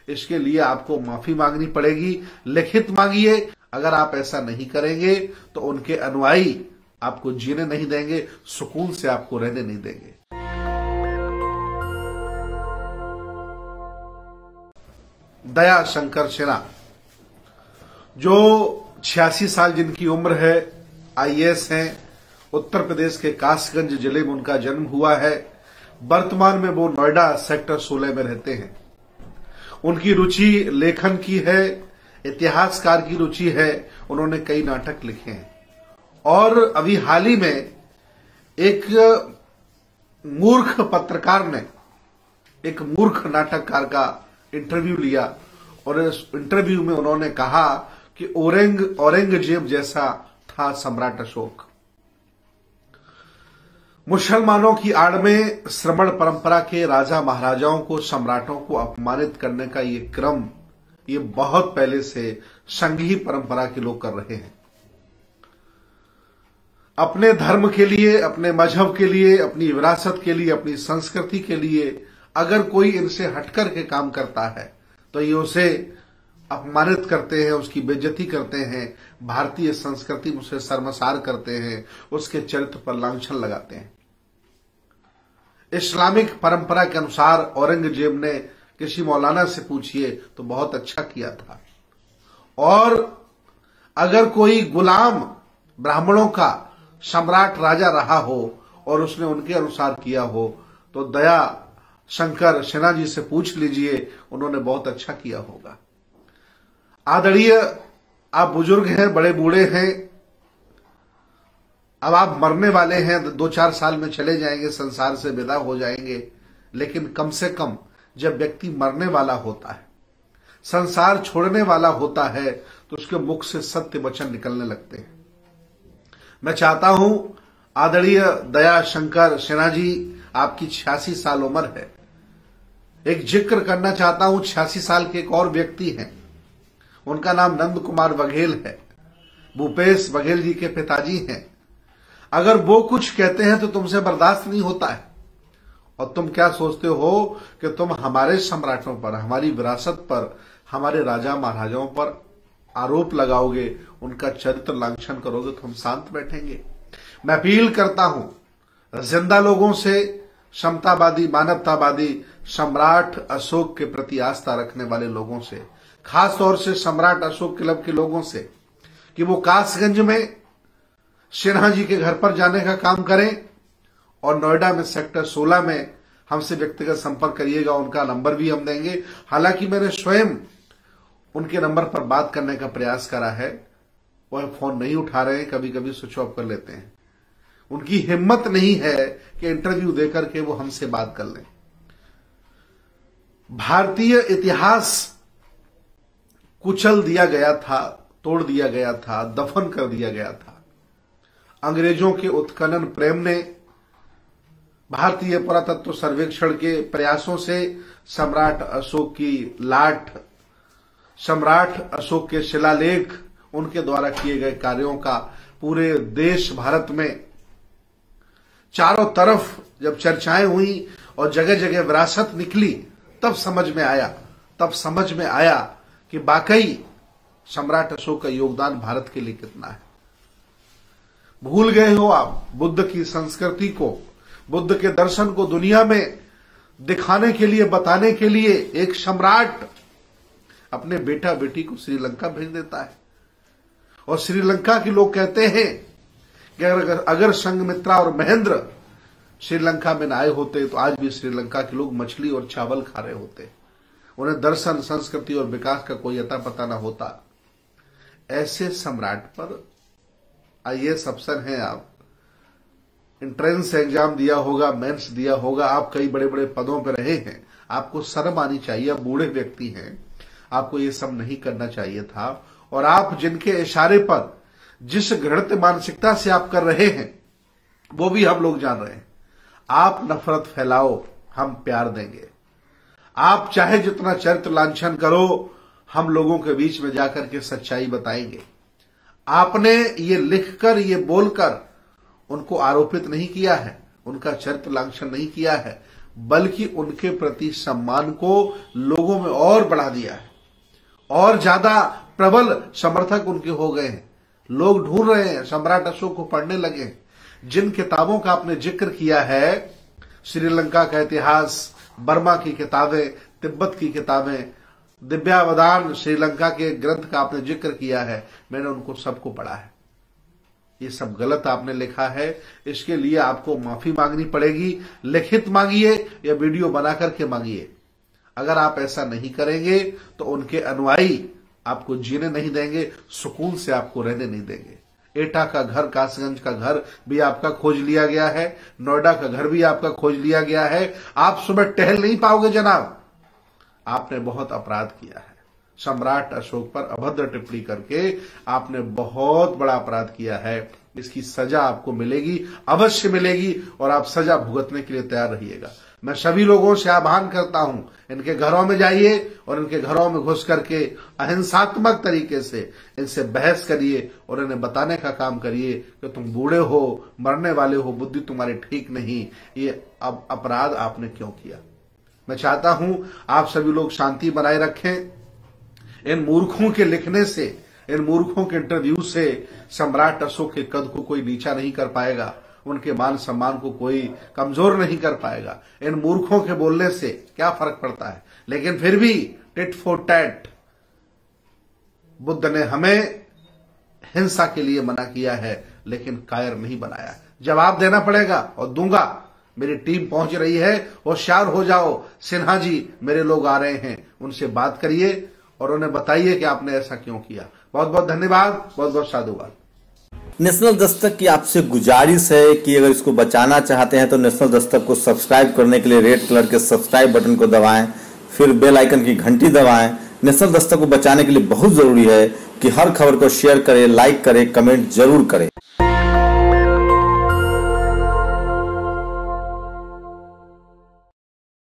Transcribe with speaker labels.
Speaker 1: इसके लिए आपको माफी मांगनी पड़ेगी, लिखित मांगिए। अगर आप ऐसा नहीं करेंगे तो उनके अनुयायी आपको जीने नहीं देंगे, सुकून से आपको रहने नहीं देंगे। दया शंकर सिन्हा, जो 86 साल जिनकी उम्र है, आईएएस हैं, उत्तर प्रदेश के कासगंज जिले में उनका जन्म हुआ है। वर्तमान में वो नोएडा सेक्टर 16 में रहते हैं। उनकी रुचि लेखन की है, इतिहासकार की रुचि है, उन्होंने कई नाटक लिखे हैं। और अभी हाल ही में एक मूर्ख पत्रकार ने एक मूर्ख नाटककार का इंटरव्यू लिया और इस इंटरव्यू में उन्होंने कहा कि औरंगजेब जैसा था सम्राट अशोक। मुसलमानों की आड़ में श्रमण परंपरा के राजा महाराजाओं को, सम्राटों को अपमानित करने का ये क्रम ये बहुत पहले से संघी परंपरा के लोग कर रहे हैं। अपने धर्म के लिए, अपने मजहब के लिए, अपनी विरासत के लिए, अपनी संस्कृति के लिए अगर कोई इनसे हटकर के काम करता है तो ये उसे अपमानित करते हैं, उसकी बेइज्जती करते हैं, भारतीय संस्कृति में उसे शर्मसार करते हैं, उसके चरित्र पर लांछन लगाते हैं। इस्लामिक परंपरा के अनुसार औरंगजेब ने, किसी मौलाना से पूछिए तो बहुत अच्छा किया था। और अगर कोई गुलाम ब्राह्मणों का सम्राट राजा रहा हो और उसने उनके अनुसार किया हो तो दया शंकर सिन्हा जी से पूछ लीजिए, उन्होंने बहुत अच्छा किया होगा। आदरणीय, आप बुजुर्ग हैं, बड़े बूढ़े हैं, अब आप मरने वाले हैं, 2-4 साल में चले जाएंगे, संसार से विदा हो जाएंगे। लेकिन कम से कम जब व्यक्ति मरने वाला होता है, संसार छोड़ने वाला होता है, तो उसके मुख से सत्य वचन निकलने लगते हैं। मैं चाहता हूं आदरणीय दया शंकर सिन्हा जी, आपकी 86 साल उम्र है। एक जिक्र करना चाहता हूं, 86 साल के एक और व्यक्ति हैं, उनका नाम नंद कुमार बघेल है, भूपेश बघेल जी के पिताजी हैं। अगर वो कुछ कहते हैं तो तुमसे बर्दाश्त नहीं होता है, और तुम क्या सोचते हो कि तुम हमारे सम्राटों पर, हमारी विरासत पर, हमारे राजा महाराजाओं पर आरोप लगाओगे, उनका चरित्र लांछन करोगे तो हम शांत बैठेंगे? मैं अपील करता हूं जिंदा लोगों से, समतावादी, मानवतावादी, सम्राट अशोक के प्रति आस्था रखने वाले लोगों से, खास तौर से सम्राट अशोक क्लब के लोगों से, कि वो कासगंज में सिन्हा जी के घर पर जाने का काम करें और नोएडा में सेक्टर 16 में हमसे व्यक्तिगत संपर्क करिएगा। उनका नंबर भी हम देंगे। हालांकि मैंने स्वयं उनके नंबर पर बात करने का प्रयास करा है, वह फोन नहीं उठा रहे हैं, कभी कभी स्विच ऑफ कर लेते हैं। उनकी हिम्मत नहीं है कि इंटरव्यू देकर के वो हमसे बात कर लें। भारतीय इतिहास कुचल दिया गया था, तोड़ दिया गया था, दफन कर दिया गया था। अंग्रेजों के उत्खनन प्रेम ने, भारतीय पुरातत्व सर्वेक्षण के प्रयासों से सम्राट अशोक की लाट, सम्राट अशोक के शिलालेख, उनके द्वारा किए गए कार्यों का पूरे देश भारत में चारों तरफ जब चर्चाएं हुई और जगह जगह विरासत निकली, तब समझ में आया कि वाकई सम्राट अशोक का योगदान भारत के लिए कितना है। भूल गए हो आप बुद्ध की संस्कृति को, बुद्ध के दर्शन को दुनिया में दिखाने के लिए, बताने के लिए एक सम्राट अपने बेटा बेटी को श्रीलंका भेज देता है। और श्रीलंका के लोग कहते हैं कि अगर संघमित्रा और महेंद्र श्रीलंका में न आए होते तो आज भी श्रीलंका के लोग मछली और चावल खा रहे होते, उन्हें दर्शन, संस्कृति और विकास का कोई अता पता न होता। ऐसे सम्राट पर आईएएस अफसर हैं आप, एंट्रेंस एग्जाम दिया होगा, मेंस दिया होगा, आप कई बड़े बड़े पदों पर रहे हैं, आपको शर्म आनी चाहिए। आप बूढ़े व्यक्ति हैं, आपको ये सब नहीं करना चाहिए था। और आप जिनके इशारे पर, जिस घृणित मानसिकता से आप कर रहे हैं, वो भी हम लोग जान रहे हैं। आप नफरत फैलाओ, हम प्यार देंगे। आप चाहे जितना चरित्र लांछन करो, हम लोगों के बीच में जाकर के सच्चाई बताएंगे। आपने ये लिखकर, ये बोलकर उनको आरोपित नहीं किया है, उनका चरित्र लांछन नहीं किया है, बल्कि उनके प्रति सम्मान को लोगों में और बढ़ा दिया है, और ज्यादा प्रबल समर्थक उनके हो गए हैं। लोग ढूंढ रहे हैं, सम्राट अशोक को पढ़ने लगे हैं। जिन किताबों का आपने जिक्र किया है, श्रीलंका का इतिहास, बर्मा की किताबें, तिब्बत की किताबें, दिव्यावदान श्रीलंका के ग्रंथ का आपने जिक्र किया है, मैंने उनको सबको पढ़ा है। ये सब गलत आपने लिखा है, इसके लिए आपको माफी मांगनी पड़ेगी। लिखित मांगिए या वीडियो बना करके मांगिए। अगर आप ऐसा नहीं करेंगे तो उनके अनुयायी आपको जीने नहीं देंगे, सुकून से आपको रहने नहीं देंगे। एटा का घर, कासगंज का घर भी आपका खोज लिया गया है, नोएडा का घर भी आपका खोज लिया गया है। आप सुबह टहल नहीं पाओगे जनाब। आपने बहुत अपराध किया है। सम्राट अशोक पर अभद्र टिप्पणी करके आपने बहुत बड़ा अपराध किया है। इसकी सजा आपको मिलेगी, अवश्य मिलेगी, और आप सजा भुगतने के लिए तैयार रहिएगा। मैं सभी लोगों से आह्वान करता हूं, इनके घरों में जाइए और इनके घरों में घुस करके अहिंसात्मक तरीके से इनसे बहस करिए और इन्हें बताने का काम करिए कि तुम बूढ़े हो, मरने वाले हो, बुद्धि तुम्हारी ठीक नहीं, ये अब अपराध आपने क्यों किया। मैं चाहता हूं आप सभी लोग शांति बनाए रखें। इन मूर्खों के लिखने से, इन मूर्खों के इंटरव्यू से सम्राट अशोक के कद को कोई नीचा नहीं कर पाएगा, उनके मान सम्मान को कोई कमजोर नहीं कर पाएगा। इन मूर्खों के बोलने से क्या फर्क पड़ता है। लेकिन फिर भी टिट फॉर टैट, बुद्ध ने हमें हिंसा के लिए मना किया है, लेकिन कायर नहीं बनाया। जवाब देना पड़ेगा और दूंगा। मेरी टीम पहुंच रही है, होशियार हो जाओ। सिन्हा जी, मेरे लोग आ रहे हैं, उनसे बात करिए और उन्हें बताइए कि आपने ऐसा क्यों किया। बहुत बहुत धन्यवाद, बहुत बहुत साधुवाद।
Speaker 2: नेशनल दस्तक की आपसे गुजारिश है कि अगर इसको बचाना चाहते हैं तो नेशनल दस्तक को सब्सक्राइब करने के लिए रेड कलर के सब्सक्राइब बटन को दबाएं, फिर बेल आइकन की घंटी दबाएं। नेशनल दस्तक को बचाने के लिए बहुत जरूरी है कि हर खबर को शेयर करें, लाइक करें, कमेंट जरूर करें।